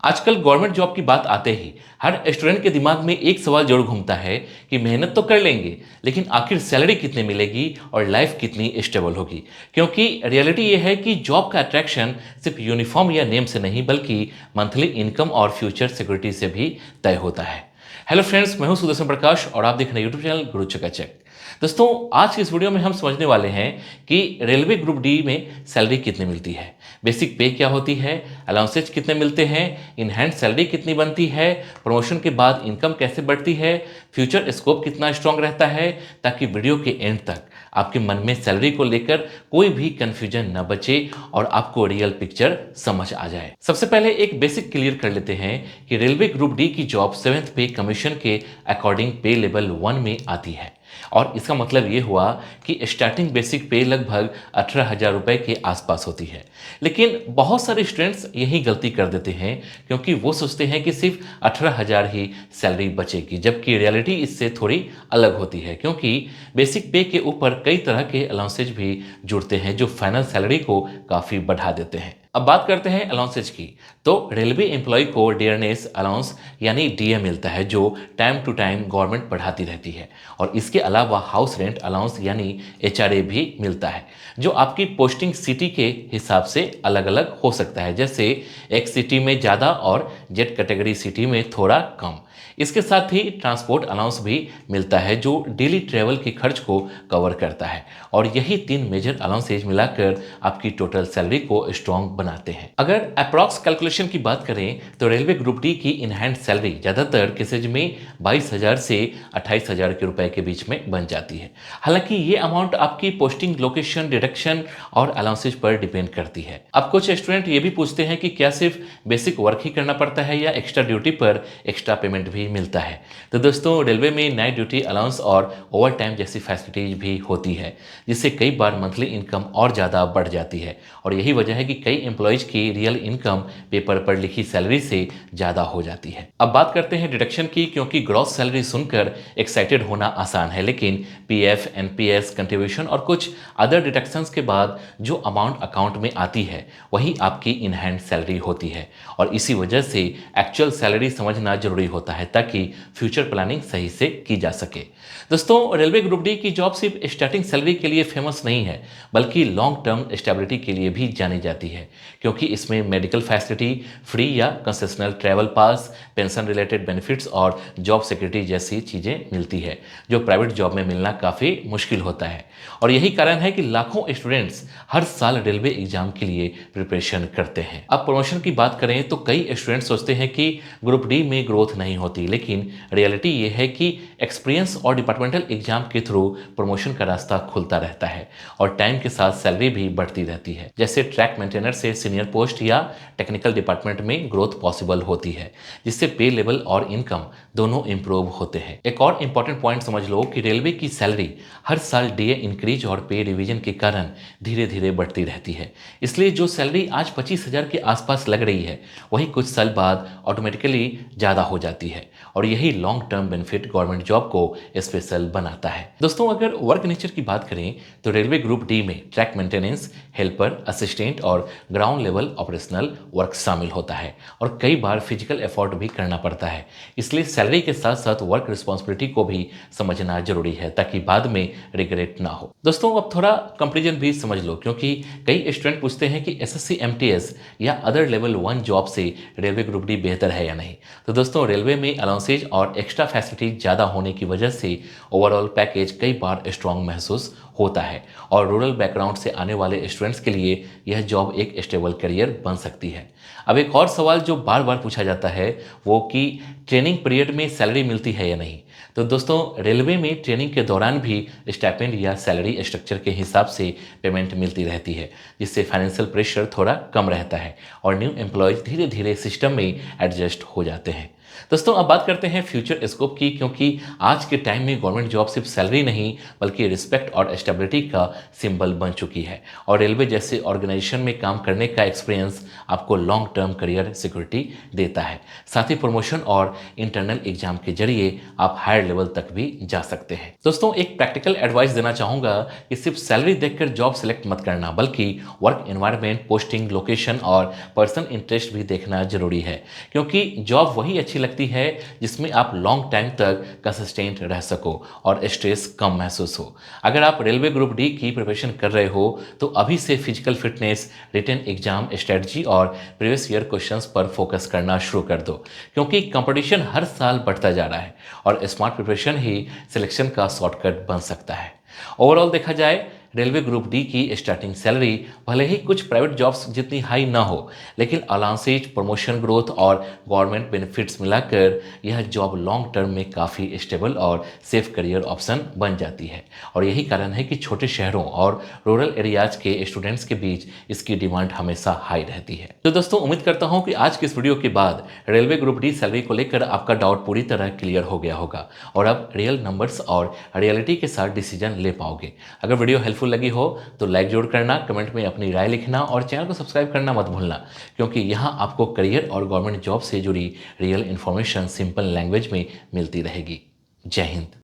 आजकल government job की बात आते ही हर स्टूडेंट के दिमाग में एक सवाल जरूर घूमता है कि मेहनत तो कर लेंगे, लेकिन आखिर सैलरी कितनी मिलेगी और लाइफ कितनी स्टेबल होगी। क्योंकि रियलिटी ये है कि जॉब का अट्रैक्शन सिर्फ यूनिफॉर्म या नेम से नहीं, बल्कि मंथली इनकम और फ्यूचर सिक्योरिटी से भी तय होता है। हेलो फ्रेंड्स, मैं हूं सुदर्शन प्रकाश और आप देख रहे हैं यूट्यूब चैनल गुरु चकाचक। दोस्तों, आज की इस वीडियो में हम समझने वाले हैं कि रेलवे ग्रुप डी में सैलरी कितनी मिलती है, बेसिक पे क्या होती है, अलाउंसेज कितने मिलते हैं, इन हैंड सैलरी कितनी बनती है, प्रमोशन के बाद इनकम कैसे बढ़ती है, फ्यूचर स्कोप कितना स्ट्रांग रहता है, ताकि वीडियो के एंड तक आपके मन में सैलरी को लेकर कोई भी कंफ्यूजन न बचे और आपको रियल पिक्चर समझ आ जाए। सबसे पहले एक बेसिक क्लियर कर लेते हैं कि रेलवे ग्रुप डी की जॉब 7th पे कमीशन के अकॉर्डिंग पे लेवल 1 में आती है। और इसका मतलब ये हुआ कि स्टार्टिंग बेसिक पे लगभग 18,000 रुपए के आसपास होती है। लेकिन बहुत सारे स्टूडेंट्स यही गलती कर देते हैं, क्योंकि वो सोचते हैं कि सिर्फ 18,000 ही सैलरी बचेगी, जबकि रियलिटी इससे थोड़ी अलग होती है। क्योंकि बेसिक पे के ऊपर कई तरह के अलाउंसेज भी जुड़ते हैं जो फाइनल सैलरी को काफ़ी बढ़ा देते हैं। अब बात करते हैं अलाउंसेज की। तो रेलवे एम्प्लॉय को डियरनेस अलाउंस यानी डीए मिलता है, जो टाइम टू टाइम गवर्नमेंट बढ़ाती रहती है। और इसके अलावा हाउस रेंट अलाउंस यानी एचआरए भी मिलता है, जो आपकी पोस्टिंग सिटी के हिसाब से अलग अलग हो सकता है। जैसे एक सिटी में ज़्यादा और जेड कैटेगरी सिटी में थोड़ा कम। इसके साथ ही ट्रांसपोर्ट अलाउंस भी मिलता है, जो डेली ट्रेवल के खर्च को कवर करता है। और यही 3 मेजर अलाउंसेज मिलाकर आपकी टोटल सैलरी को स्ट्रॉन्ग बनाते हैं। अगर अप्रॉक्स कैलकुलेशन की बात करें तो रेलवे ग्रुप डी की इन हैंड सैलरी ज़्यादातर केसेज में 22,000 से 28,000 के रुपए के बीच में बन जाती है। हालांकि ये अमाउंट आपकी पोस्टिंग लोकेशन, डिडक्शन और अलाउंसेज पर डिपेंड करती है। अब कुछ स्टूडेंट ये भी पूछते हैं कि क्या सिर्फ बेसिक वर्क ही करना पड़ता है या एक्स्ट्रा ड्यूटी पर एक्स्ट्रा पेमेंट भी मिलता है। तो दोस्तों, रेलवे में नाइट ड्यूटी अलाउंस और ओवर टाइम जैसी फैसिलिटीज भी होती है, जिससे कई बार मंथली इनकम और ज़्यादा बढ़ जाती है। और यही वजह है कि कई एम्प्लॉयज़ की रियल इनकम पेपर पर लिखी सैलरी से ज़्यादा हो जाती है। अब बात करते हैं डिडक्शन की, क्योंकि ग्रॉस सैलरी सुनकर एक्साइटेड होना आसान है, लेकिन पीएफ, एनपीएस, कंट्रीब्यूशन और कुछ अदर डिडक्शंस के बाद जो अमाउंट अकाउंट में आती है वही आपकी इन हैंड सैलरी होती है। और इसी वजह से एक्चुअल सैलरी समझना जरूरी होता है, ताकि फ्यूचर प्लानिंग सही से की जा सके। दोस्तों, रेलवे ग्रुप डी की जॉब सिर्फ स्टार्टिंग सैलरी के लिए फेमस नहीं है, बल्कि लॉन्ग टर्म स्टेबिलिटी के लिए भी जानी जाती है। क्योंकि इसमें मेडिकल फैसिलिटी, फ्री या concessional travel pass, pension related benefits और जॉब सिक्योरिटी जैसी चीज़ें मिलती है, जो प्राइवेट जॉब में मिलना काफ़ी मुश्किल होता है। और यही कारण है कि लाखों स्टूडेंट्स हर साल रेलवे एग्जाम के लिए प्रिपरेशन करते हैं। अब प्रमोशन की बात करें तो कई स्टूडेंट्स सोचते हैं कि ग्रुप डी में ग्रोथ नहीं होती, लेकिन रियलिटी ये है कि एक्सपीरियंस और डिपार्टमेंटल एग्जाम के थ्रू प्रमोशन का रास्ता खुलता रहता है और टाइम के साथ सैलरी भी बढ़ती रहती है। जैसे ट्रैक मेंटेनर से सीनियर पोस्ट या टेक्निकल डिपार्टमेंट में ग्रोथ पॉसिबल होती है, जिससे पे लेवल और इनकम दोनों इंप्रूव होते हैं। एक और इंपॉर्टेंट पॉइंट समझ लो कि रेलवे की सैलरी हर साल डीए इंक्रीज और पे रिवीजन के कारण धीरे धीरे बढ़ती रहती है। इसलिए जो सैलरी आज 25,000 के आसपास लग रही है, वही कुछ साल बाद ऑटोमेटिकली ज़्यादा हो जाती है। और यही long term benefit government job को स्पेशल बनाता है। दोस्तों, अगर वर्क नेचर की बात करें तो रेलवे ग्रुप डी में ट्रैक मेंटेनेंस, हेल्पर, असिस्टेंट और ग्राउंड लेवल ऑपरेशनल वर्क शामिल होता है। और कई बार फिजिकल एफर्ट भी करना पड़ता है। इसलिए सैलरी के साथ साथ वर्क रिस्पॉन्सिबिलिटी को भी समझना जरूरी है, ताकि बाद में रिग्रेट ना हो। दोस्तों, अब थोड़ा कंपेरिजन भी समझ लो, क्योंकि कई स्टूडेंट पूछते हैं कि एसएससी, एमटीएस या अदर लेवल 1 जॉब से रेलवे ग्रुप डी बेहतर है या नहीं। तो दोस्तों, रेलवे में अलाउंसेज और एक्स्ट्रा फैसिलिटी ज़्यादा होने की वजह से ओवरऑल पैकेज कई बार स्ट्रांग महसूस होता है। और रूरल बैकग्राउंड से आने वाले स्टूडेंट्स के लिए यह जॉब एक स्टेबल करियर बन सकती है। अब एक और सवाल जो बार बार पूछा जाता है वो कि ट्रेनिंग पीरियड में सैलरी मिलती है या नहीं। तो दोस्तों, रेलवे में ट्रेनिंग के दौरान भी स्टाइपेंड या सैलरी स्ट्रक्चर के हिसाब से पेमेंट मिलती रहती है, जिससे फाइनेंशियल प्रेशर थोड़ा कम रहता है और न्यू एम्प्लॉयज धीरे धीरे सिस्टम में एडजस्ट हो जाते हैं। दोस्तों अब बात करते हैं फ्यूचर स्कोप की, क्योंकि आज के टाइम में गवर्नमेंट जॉब सिर्फ सैलरी नहीं बल्कि रिस्पेक्ट और स्टेबिलिटी का सिंबल बन चुकी है। और रेलवे जैसे ऑर्गेनाइजेशन में काम करने का एक्सपीरियंस आपको लॉन्ग टर्म करियर सिक्योरिटी देता है। साथ ही प्रमोशन और इंटरनल एग्जाम के जरिए आप हायर लेवल तक भी जा सकते हैं। दोस्तों एक प्रैक्टिकल एडवाइस देना चाहूँगा कि सिर्फ सैलरी देखकर जॉब सेलेक्ट मत करना, बल्कि वर्क एनवायरनमेंट, पोस्टिंग, लोकेशन और पर्सनल इंटरेस्ट भी देखना जरूरी है। क्योंकि जॉब वही अच्छी लगती है जिसमें आप लॉन्ग टाइम तक कंसिस्टेंट रह सको और स्ट्रेस कम महसूस हो। अगर आप रेलवे ग्रुप डी की प्रिपरेशन कर रहे हो तो अभी से physical fitness, written exam strategy और प्रीवियस ईयर क्वेश्चंस पर फोकस करना शुरू कर दो, क्योंकि कंपटीशन हर साल बढ़ता जा रहा है और स्मार्ट प्रिपरेशन ही सिलेक्शन का शॉर्टकट बन सकता है। ओवरऑल देखा जाए, रेलवे ग्रुप डी की स्टार्टिंग सैलरी भले ही कुछ प्राइवेट जॉब्स जितनी हाई ना हो, लेकिन अलाउंसेज, प्रमोशन, ग्रोथ और गवर्नमेंट बेनिफिट्स मिलाकर यह जॉब लॉन्ग टर्म में काफ़ी स्टेबल और सेफ करियर ऑप्शन बन जाती है। और यही कारण है कि छोटे शहरों और रूरल एरियाज के स्टूडेंट्स के बीच इसकी डिमांड हमेशा हाई रहती है। तो दोस्तों उम्मीद करता हूँ कि आज की इस वीडियो के बाद रेलवे ग्रुप डी सैलरी को लेकर आपका डाउट पूरी तरह क्लियर हो गया होगा और अब रियल नंबर्स और रियलिटी के साथ डिसीजन ले पाओगे। अगर वीडियो हेल्पफुल लगी हो तो लाइक जरूर करना, कमेंट में अपनी राय लिखना और चैनल को सब्सक्राइब करना मत भूलना, क्योंकि यहाँ आपको करियर और गवर्नमेंट जॉब से जुड़ी रियल इन्फॉर्मेशन सिंपल लैंग्वेज में मिलती रहेगी। जय हिंद।